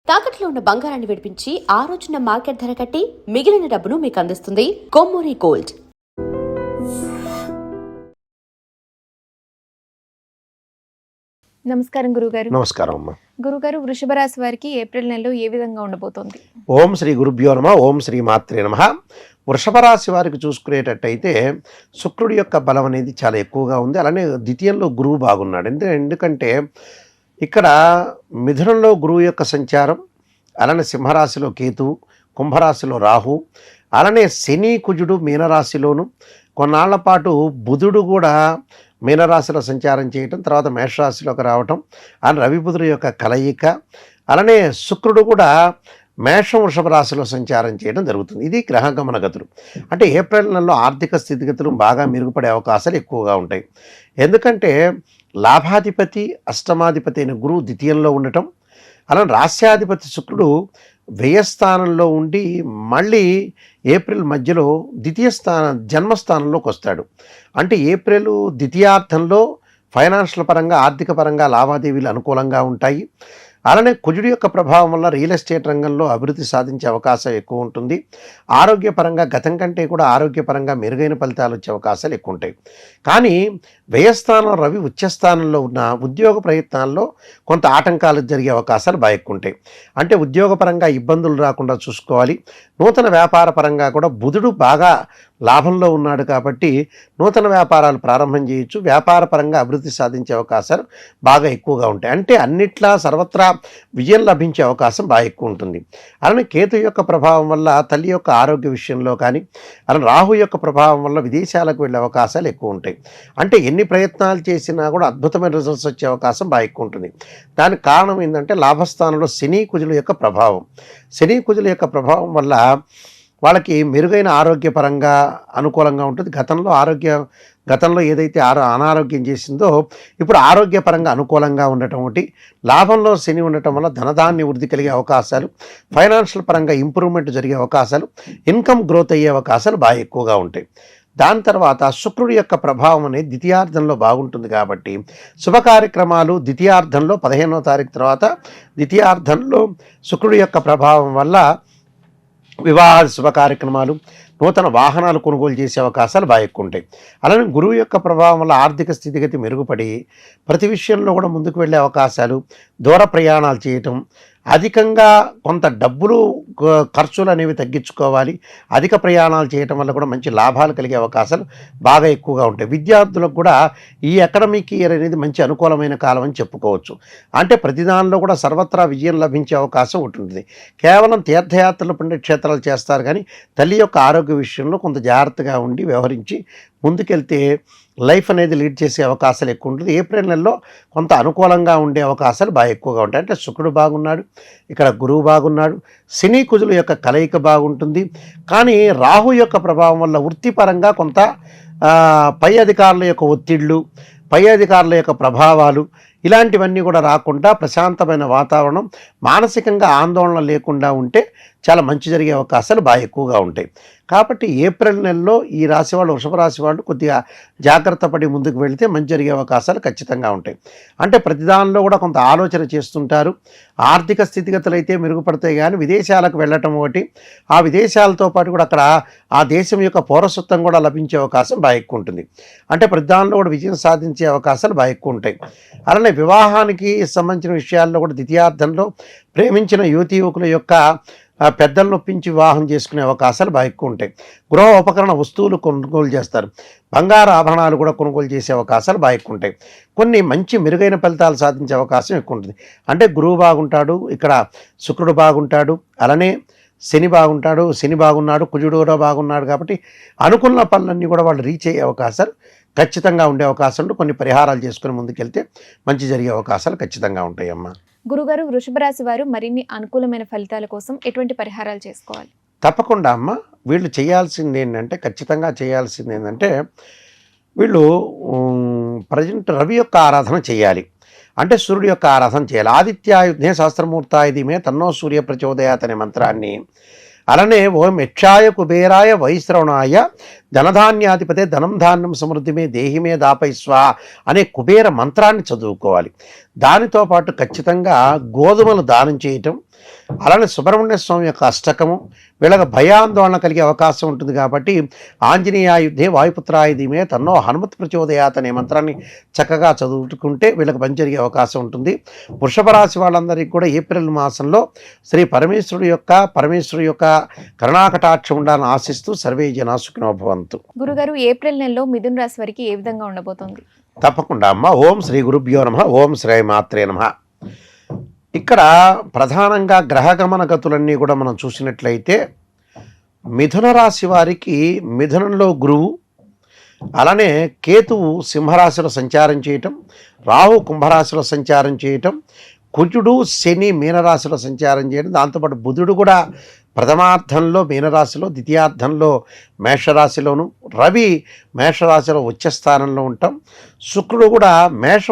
తాకట్లో ఉన్న బంగారాన్ని విడిపించి ఆ రోజున మార్కెట్ ధర కట్టి మిగిలిన డబ్బును మీకు అందిస్తుంది కొమ్మూరి గోల్డ్. నమస్కారం గురుగారు. నమస్కారం అమ్మా. గురుగారు, వృషభ రాశి వారికి ఏప్రిల్ నెలలో ఏ విధంగా ఉండబోతోంది? ఓం శ్రీ గురుభ్యో నమ. ఓం శ్రీ మాత్రే నమ. వృషభ రాశి వారికి చూసుకునేటట్టయితే శుక్రుడి యొక్క బలం అనేది చాలా ఎక్కువగా ఉంది. అలానే ద్వితీయంలో గురువు బాగున్నాడు. ఎందుకంటే ఇక్కడ మిథునంలో గురువు యొక్క సంచారం, అలానే సింహరాశిలో కేతువు, కుంభరాశిలో రాహు, అలానే శని కుజుడు మీనరాశిలోను, కొన్నాళ్ల పాటు బుధుడు కూడా మీనరాశిలో సంచారం చేయటం, తర్వాత మేషరాశిలోకి రావటం, అని రవి బుధుడు యొక్క కలయిక, అలానే శుక్రుడు కూడా మేషం వృషభ రాశిలో సంచారం చేయడం జరుగుతుంది. ఇది గ్రహగమన గతులు. అంటే ఏప్రిల్ నెలలో ఆర్థిక స్థితిగతులు బాగా మెరుగుపడే అవకాశాలు ఎక్కువగా ఉంటాయి. ఎందుకంటే లాభాధిపతి అష్టమాధిపతి అయిన గురువు ద్వితీయంలో ఉండటం, అలానే రాస్యాధిపతి శుక్రుడు వ్యయస్థానంలో ఉండి మళ్ళీ ఏప్రిల్ మధ్యలో జన్మస్థానంలోకి వస్తాడు. అంటే ఏప్రిల్ ద్వితీయార్థంలో ఫైనాన్షియల్ పరంగా ఆర్థిక పరంగా లావాదేవీలు అనుకూలంగా ఉంటాయి. అలానే కుజుడి యొక్క ప్రభావం వల్ల రియల్ ఎస్టేట్ రంగంలో అభివృద్ధి సాధించే అవకాశం ఎక్కువ ఉంటుంది. ఆరోగ్యపరంగా గతం కంటే కూడా ఆరోగ్యపరంగా మెరుగైన ఫలితాలు వచ్చే అవకాశాలు ఎక్కువ ఉంటాయి. కానీ వ్యయస్థానం రవి ఉచ్చస్థానంలో ఉన్న ఉద్యోగ ప్రయత్నాల్లో కొంత ఆటంకాలు జరిగే అవకాశాలు బాగా ఎక్కువ ఉంటాయి. అంటే ఉద్యోగపరంగా ఇబ్బందులు రాకుండా చూసుకోవాలి. నూతన వ్యాపార పరంగా కూడా బుధుడు బాగా లాభంలో ఉన్నాడు కాబట్టి నూతన వ్యాపారాలు ప్రారంభం చేయొచ్చు. వ్యాపార పరంగా అభివృద్ధి సాధించే అవకాశాలు బాగా ఎక్కువగా ఉంటాయి. అంటే అన్నిట్లా సర్వత్రా విజయం లభించే అవకాశం బాగా ఎక్కువ ఉంటుంది. అలానే కేతు యొక్క ప్రభావం వల్ల తల్లి యొక్క ఆరోగ్య విషయంలో కానీ, అలానే రాహు యొక్క ప్రభావం వల్ల విదేశాలకు వెళ్ళే అవకాశాలు ఎక్కువ ఉంటాయి. అంటే ఎన్ని ప్రయత్నాలు చేసినా కూడా అద్భుతమైన రిజల్ట్స్ వచ్చే అవకాశం బాగా ఎక్కువ ఉంటుంది. దానికి కారణం ఏంటంటే లాభస్థానంలో శని కుజుల యొక్క ప్రభావం. శని కుజుల యొక్క ప్రభావం వల్ల వాళ్ళకి మెరుగైన ఆరోగ్యపరంగా అనుకూలంగా ఉంటుంది. గతంలో ఏదైతే అనారోగ్యం చేసిందో ఇప్పుడు ఆరోగ్యపరంగా అనుకూలంగా ఉండటం ఒకటి, లాభంలో శని ఉండటం వల్ల ధనధాన్య వృద్ధి కలిగే అవకాశాలు, ఫైనాన్షియల్ పరంగా ఇంప్రూవ్మెంట్ జరిగే అవకాశాలు, ఇన్కమ్ గ్రోత్ అయ్యే అవకాశాలు బాగా ఎక్కువగా ఉంటాయి. దాని తర్వాత శుక్రుడి యొక్క ప్రభావం అనేది ద్వితీయార్థంలో బాగుంటుంది కాబట్టి శుభ కార్యక్రమాలు ద్వితీయార్థంలో 15వ తారీఖు తర్వాత ద్వితీయార్థంలో శుక్రుడి యొక్క ప్రభావం వల్ల వివాహ శుభ కార్యక్రమాలు, నూతన వాహనాలు కొనుగోలు చేసే అవకాశాలు బాగా ఎక్కువ ఉంటాయి. అలానే గురువు యొక్క ప్రభావం వల్ల ఆర్థిక స్థితిగతి మెరుగుపడి ప్రతి విషయంలో కూడా ముందుకు వెళ్ళే అవకాశాలు, దూర ప్రయాణాలు చేయటం, అధికంగా కొంత డబ్బులు ఖర్చులు అనేవి తగ్గించుకోవాలి. అధిక ప్రయాణాలు చేయటం వల్ల కూడా మంచి లాభాలు కలిగే అవకాశాలు బాగా ఎక్కువగా ఉంటాయి. విద్యార్థులకు కూడా ఈ అకాడమిక్ ఇయర్ అనేది మంచి అనుకూలమైన కాలం అని చెప్పుకోవచ్చు. అంటే ప్రతిదానిలో కూడా సర్వత్రా విజయం లభించే అవకాశం ఉంటుంది. కేవలం తీర్థయాత్రలు పుణ్యక్షేత్రాలు చేస్తారు కానీ తల్లి యొక్క ఆరోగ్య విషయంలో కొంత జాగ్రత్తగా ఉండి వ్యవహరించి ముందుకెళ్తే లైఫ్ అనేది లీడ్ చేసే అవకాశాలు ఎక్కువ ఉంటుంది. ఏప్రిల్ నెలలో కొంత అనుకూలంగా ఉండే అవకాశాలు బాగా ఎక్కువగా ఉంటాయి. అంటే శుక్రుడు బాగున్నాడు, ఇక్కడ గురువు బాగున్నాడు, శని కుజుల యొక్క కలయిక బాగుంటుంది. కానీ రాహు యొక్క ప్రభావం వల్ల వృత్తిపరంగా కొంత పై అధికారుల యొక్క ఒత్తిళ్ళు, పై అధికారుల యొక్క ప్రభావాలు ఇలాంటివన్నీ కూడా రాకుండా ప్రశాంతమైన వాతావరణం, మానసికంగా ఆందోళన లేకుండా ఉంటే చాలా మంచి జరిగే అవకాశాలు బాగా ఎక్కువగా ఉంటాయి. కాబట్టి ఏప్రిల్ నెలలో ఈ రాశి వాళ్ళు, వృషభ రాశి వాళ్ళు కొద్దిగా జాగ్రత్త పడి ముందుకు వెళితే మంచి జరిగే అవకాశాలు ఖచ్చితంగా ఉంటాయి. అంటే ప్రతిదానిలో కూడా కొంత ఆలోచన చేస్తుంటారు. ఆర్థిక స్థితిగతులు అయితే మెరుగుపడతాయి కానీ విదేశాలకు వెళ్ళటం ఒకటి, ఆ విదేశాలతో పాటు కూడా అక్కడ ఆ దేశం యొక్క పౌరసత్వం కూడా లభించే అవకాశం బాగా ఎక్కువ ఉంటుంది. అంటే ప్రతిదానిలో కూడా విజయం సాధించే అవకాశాలు బాగా ఎక్కువ ఉంటాయి. అలానే వివాహానికి సంబంధించిన విషయాల్లో కూడా ద్వితీయార్థంలో ప్రేమించిన యువతీ యువకుల యొక్క పెద్దలను నొప్పించి వివాహం చేసుకునే అవకాశాలు బాగా ఎక్కువ ఉంటాయి. గృహ ఉపకరణ వస్తువులు కొనుగోలు చేస్తారు. బంగారు ఆభరణాలు కూడా కొనుగోలు చేసే అవకాశాలు బాగా ఎక్కువ ఉంటాయి. కొన్ని మంచి మెరుగైన ఫలితాలు సాధించే అవకాశం ఎక్కువ ఉంటుంది. అంటే గురువు బాగుంటాడు, ఇక్కడ శుక్రుడు బాగుంటాడు, అలానే శని బాగున్నాడు, కుజుడు కూడా బాగున్నాడు. కాబట్టి అనుకున్న పనులన్నీ కూడా వాళ్ళు రీచ్ అయ్యే అవకాశాలు ఖచ్చితంగా ఉండే అవకాశం ఉంటే కొన్ని పరిహారాలు చేసుకుని ముందుకెళ్తే మంచి జరిగే అవకాశాలు ఖచ్చితంగా ఉంటాయమ్మా. గురుగారు, వృషభ రాశి వారు మరిన్ని అనుకూలమైన ఫలితాల కోసం ఎటువంటి పరిహారాలు చేసుకోవాలి? తప్పకుండా అమ్మ. వీళ్ళు ఖచ్చితంగా చేయాల్సింది ఏంటంటే వీళ్ళు ప్రజెంట్ రవి యొక్క ఆరాధన చేయాలి. అంటే సూర్యుడి యొక్క ఆరాధన చేయాలి. ఆదిత్యాయుధే సహస్రమూర్తాయుధిమే తన్నో సూర్య ప్రచోదయాత్ అనే మంత్రాన్ని, అలానే ఓం యక్షాయ కుబేరాయ వైశ్రవణాయ ధనధాన్యాధిపతే ధనం ధాన్యం సమృద్ధిమే దేహిమే దాపైస్వ అనే కుబేర మంత్రాన్ని చదువుకోవాలి. దానితో పాటు ఖచ్చితంగా గోధుమలు దానం చేయటం, అలానే సుబ్రహ్మణ్య స్వామి యొక్క అష్టకము వీళ్ళకి భయాందోళన కలిగే అవకాశం ఉంటుంది కాబట్టి ఆంజనేయాయుధే వాయుపుత్రాయుధమే తన్నో హనుమత్ ప్రచోదయాత్ అనే మంత్రాన్ని చక్కగా చదువుకుంటే వీళ్ళకి పని జరిగే అవకాశం ఉంటుంది. వృషభ రాశి వాళ్ళందరికీ కూడా ఏప్రిల్ మాసంలో శ్రీ పరమేశ్వరుడు యొక్క కరుణాకటాక్షం ఉండాలని ఆశిస్తూ సర్వే జనా సుఖినో భవంతు. గురుగారు, ఏప్రిల్ నెలలో మిథున రాశి వారికి ఏ విధంగా ఉండబోతోంది? తప్పకుండా అమ్మ. ఓం శ్రీ గురుభ్యో నమః. ఓం శ్రీ మాత్రే నమః. ఇక్కడ ప్రధానంగా గ్రహగమన గతులన్నీ కూడా మనం చూసినట్లయితే మిథున రాశి వారికి మిథునంలో గురువు, అలానే కేతువు సింహరాశిలో సంచారం చేయటం, రాహు కుంభరాశిలో సంచారం చేయటం, కుజుడు శని మీనరాశిలో సంచారం చేయడం, దాంతోపాటు బుధుడు కూడా ప్రథమార్థంలో మీనరాశిలో, ద్వితీయార్థంలో మేషరాశిలోను, రవి మేషరాశిలో ఉచ్చస్థానంలో ఉంటాం, శుక్రుడు కూడా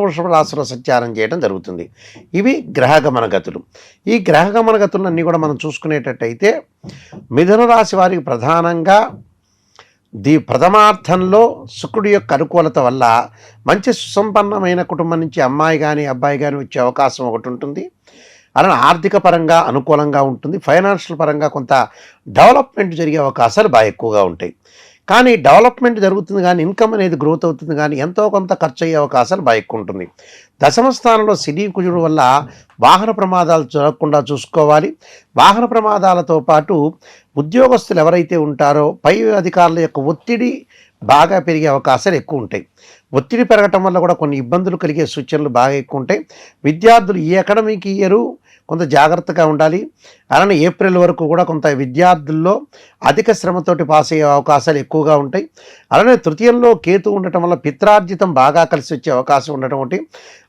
వృషభ రాశిలో సంచారం చేయడం జరుగుతుంది. ఇవి గ్రహగమన గతులు. ఈ గ్రహగమన గతులన్నీ కూడా మనం చూసుకునేటట్టయితే మిథున రాశి వారికి ప్రధానంగా ప్రథమార్థంలో శుక్రుడి యొక్క అనుకూలత వల్ల మంచి సుసంపన్నమైన కుటుంబం నుంచి అమ్మాయి కానీ అబ్బాయి కానీ వచ్చే అవకాశం ఒకటి ఉంటుంది. అలానే ఆర్థిక పరంగా అనుకూలంగా ఉంటుంది. ఫైనాన్షియల్ పరంగా కొంత డెవలప్మెంట్ జరిగే అవకాశాలు బాగా ఎక్కువగా ఉంటాయి. కానీ డెవలప్మెంట్ జరుగుతుంది కానీ ఇన్కమ్ అనేది గ్రోత్ అవుతుంది కానీ ఎంతో కొంత ఖర్చు అయ్యే అవకాశాలు బాగా ఎక్కువ ఉంటుంది. దశమ స్థానంలో శని కుజుడు వల్ల వాహన ప్రమాదాలు జరగకుండా చూసుకోవాలి. వాహన ప్రమాదాలతో పాటు ఉద్యోగస్తులు ఎవరైతే ఉంటారో పై అధికారుల యొక్క ఒత్తిడి బాగా పెరిగే అవకాశాలు ఎక్కువ ఉంటాయి. ఒత్తిడి పెరగటం వల్ల కూడా కొన్ని ఇబ్బందులు కలిగే సూచనలు బాగా ఎక్కువ ఉంటాయి. విద్యార్థులు ఈ అకాడమిక్ ఇయర్ కొంత జాగ్రత్తగా ఉండాలి. అలానే ఏప్రిల్ వరకు కూడా కొంత విద్యార్థుల్లో అధిక శ్రమతోటి పాస్ అయ్యే అవకాశాలు ఎక్కువగా ఉంటాయి. అలానే తృతీయంలో కేతు ఉండటం వల్ల పిత్రార్జితం బాగా కలిసి వచ్చే అవకాశం ఉండటం ఒకటి.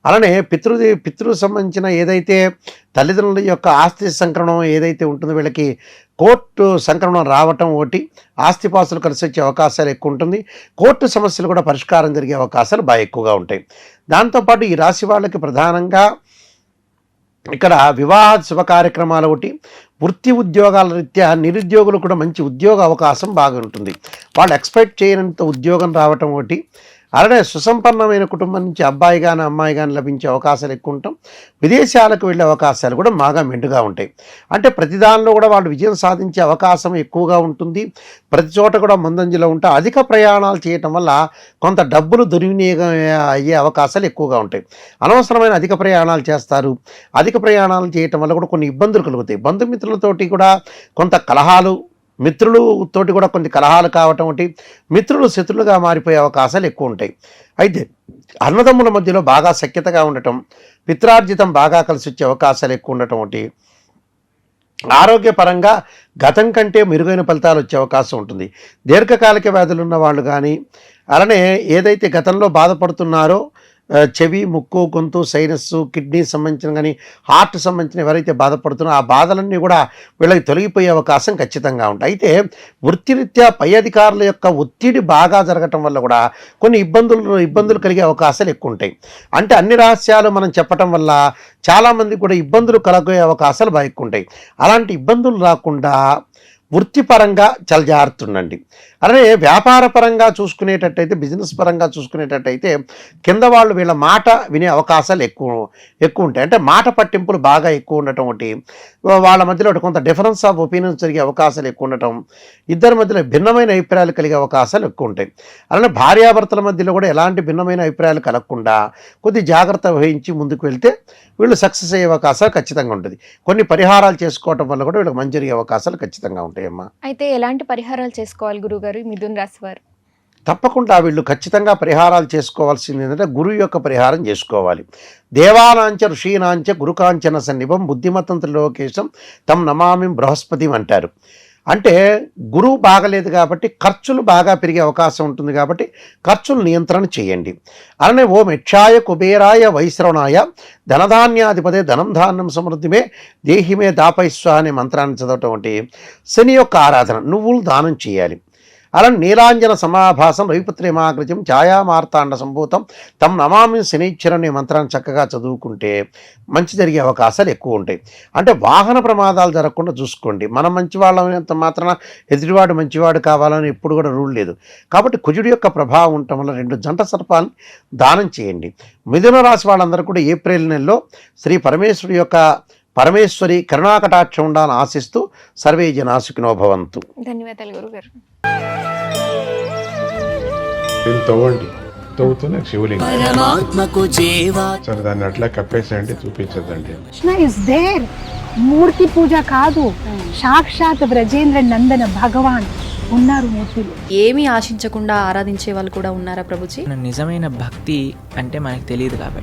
అలానే పితృ సంబంధించిన ఏదైతే తల్లిదండ్రుల యొక్క ఆస్తి సంక్రమణం ఏదైతే ఉంటుందో వీళ్ళకి కోర్టు సంక్రమణం రావటం ఒకటి, ఆస్తిపాస్తులు కలిసి వచ్చే అవకాశాలు ఎక్కువ ఉంటుంది. కోర్టు సమస్యలు కూడా పరిష్కారం జరిగే అవకాశాలు బాగా ఎక్కువగా ఉంటాయి. దాంతోపాటు ఈ రాశి వాళ్ళకి ప్రధానంగా ఇక్కడ వివాహ శుభ కార్యక్రమాలు ఒకటి, వృత్తి ఉద్యోగాల రీత్యా నిరుద్యోగులు కూడా మంచి ఉద్యోగ అవకాశం బాగా ఉంటుంది. వాళ్ళు ఎక్స్పెక్ట్ చేయనంత ఉద్యోగం రావటం ఒకటి. అలానే సుసంపన్నమైన కుటుంబం నుంచి అబ్బాయి కానీ అమ్మాయి కానీ లభించే అవకాశాలు ఎక్కువ ఉంటాం. విదేశాలకు వెళ్ళే అవకాశాలు కూడా బాగా మెండుగా ఉంటాయి. అంటే ప్రతి దానిలో కూడా వాళ్ళు విజయం సాధించే అవకాశం ఎక్కువగా ఉంటుంది. ప్రతి చోట కూడా ముందంజలో ఉంటా. అధిక ప్రయాణాలు చేయటం వల్ల కొంత డబ్బులు దుర్వినియోగం అయ్యే అవకాశాలు ఎక్కువగా ఉంటాయి. అనవసరమైన అధిక ప్రయాణాలు చేస్తారు. అధిక ప్రయాణాలు చేయటం వల్ల కూడా కొన్ని ఇబ్బందులు కలుగుతాయి. బంధుమిత్రులతోటి కూడా కొంత కలహాలు, మిత్రులతోటి కూడా కొన్ని కలహాలు కావటం ఒకటి, మిత్రులు శత్రులుగా మారిపోయే అవకాశాలు ఎక్కువ ఉంటాయి. అయితే అన్నదమ్ముల మధ్యలో బాగా సఖ్యతగా ఉండటం, పిత్రార్జితం బాగా కలిసి వచ్చే అవకాశాలు ఎక్కువ ఉండటం ఒకటి. ఆరోగ్యపరంగా గతం కంటే మెరుగైన ఫలితాలు వచ్చే అవకాశం ఉంటుంది. దీర్ఘకాలిక వ్యాధులు ఉన్న వాళ్ళు కానీ, అలానే ఏదైతే గతంలో బాధపడుతున్నారో చెవి, ముక్కు, గొంతు, సైనస్, కిడ్నీ సంబంధించిన కానీ హార్ట్ సంబంధించిన ఎవరైతే బాధపడుతున్నారో ఆ బాధలన్నీ కూడా వీళ్ళకి తొలగిపోయే అవకాశం ఖచ్చితంగా ఉంటాయి. అయితే వృత్తిరీత్యా పై అధికారుల యొక్క ఒత్తిడి బాగా జరగటం వల్ల కూడా కొన్ని ఇబ్బందులు కలిగే అవకాశాలు ఎక్కువ ఉంటాయి. అంటే అన్ని రహస్యాలు మనం చెప్పటం వల్ల చాలామంది కూడా ఇబ్బందులు కలగే అవకాశాలు బాగా ఎక్కువ ఉంటాయి. అలాంటి ఇబ్బందులు రాకుండా వృత్తిపరంగా చాలా జాగ్రత్త ఉండండి. అలానే వ్యాపార పరంగా చూసుకునేటట్టయితే, బిజినెస్ పరంగా చూసుకునేటట్టయితే కింద వాళ్ళు వీళ్ళ మాట వినే అవకాశాలు ఎక్కువ ఉంటాయి. అంటే మాట పట్టింపులు బాగా ఎక్కువ ఉండటం ఒకటి, వాళ్ళ మధ్యలో కొంత డిఫరెన్స్ ఆఫ్ ఒపీనియన్స్ జరిగే అవకాశాలు ఎక్కువ ఉండటం, ఇద్దరి మధ్యలో భిన్నమైన అభిప్రాయాలు కలిగే అవకాశాలు ఎక్కువ ఉంటాయి. అలానే భార్యాభర్తల మధ్యలో కూడా ఎలాంటి భిన్నమైన అభిప్రాయాలు కలగకుండా కొద్ది జాగ్రత్త వహించి ముందుకు వెళ్తే వీళ్ళు సక్సెస్ అయ్యే అవకాశాలు ఖచ్చితంగా ఉంటుంది. కొన్ని పరిహారాలు చేసుకోవటం వల్ల కూడా వీళ్ళకి మంచి జరిగే అవకాశాలు ఖచ్చితంగా ఉంటాయమ్మా. అయితే ఎలాంటి పరిహారాలు చేసుకోవాలి గురుగారు మిథున రాశి వారు? తప్పకుండా వీళ్ళు ఖచ్చితంగా పరిహారాలు చేసుకోవాల్సింది ఏంటంటే గురువు యొక్క పరిహారం చేసుకోవాలి. దేవానాంచ ఋషీనాంచ గురుకాంచన సన్నిభం బుద్ధిమతం త్రిలోకేశం తం నమామి బృహస్పతి అంటారు. అంటే గురువు బాగలేదు కాబట్టి ఖర్చులు బాగా పెరిగే అవకాశం ఉంటుంది కాబట్టి ఖర్చులు నియంత్రణ చేయండి. అలానే ఓం యక్షాయ కుబేరాయ వైశ్రవణాయ ధనధాన్యాధిపదే ధనం ధాన్యం సమృద్ధిమే దేహిమే దాపైస్వ అనే మంత్రాన్ని చదవటం అంటే శని యొక్క ఆరాధన, నువ్వులు దానం చేయాలి. అలా నీలాంజన సమాభాసం రవిపుత్రేమాగ్రజం ఛాయామార్తాండ సంభూతం తమ్ నమామి శనీశ్వరం అనే మంత్రాన్ని చక్కగా చదువుకుంటే మంచి జరిగే అవకాశాలు ఎక్కువ ఉంటాయి. అంటే వాహన ప్రమాదాలు జరగకుండా చూసుకోండి. మనం మంచివాళ్ళంత మాత్రాన ఎదుటివాడు మంచివాడు కావాలని ఎప్పుడు కూడా రూల్ లేదు. కాబట్టి కుజుడి యొక్క ప్రభావం ఉండటం వల్ల 2 జంట సర్పాలను దానం చేయండి. మిథున రాశి వాళ్ళందరూ కూడా ఏప్రిల్ నెలలో శ్రీ పరమేశ్వరుడి యొక్క పరమేశ్వరి కరుణాకటాక్షం ఉండాలని ఆశిస్తూ సర్వే జనా సుఖినో భవంతు. ధన్యవాదాలు గురుగారు. దీన్ని తవ్వండి, తవ్వుతూనే శివలింగం. పరమాత్మకు జీవా సరే దాన్ని అట్లా కప్పేసేయండి, చూపించదండి. Krishna is there. మూర్తి పూజ కాదు, సాక్షాత్ బ్రజేంద్ర నందన భగవాన్ ఉన్నారు మూర్తిలో. ఏమీ ఆశించకుండా ఆరాధించే వాళ్ళు కూడా ఉన్నారా ప్రభుజీ? నిజమైన భక్తి అంటే మనకు తెలియదు కాబట్టి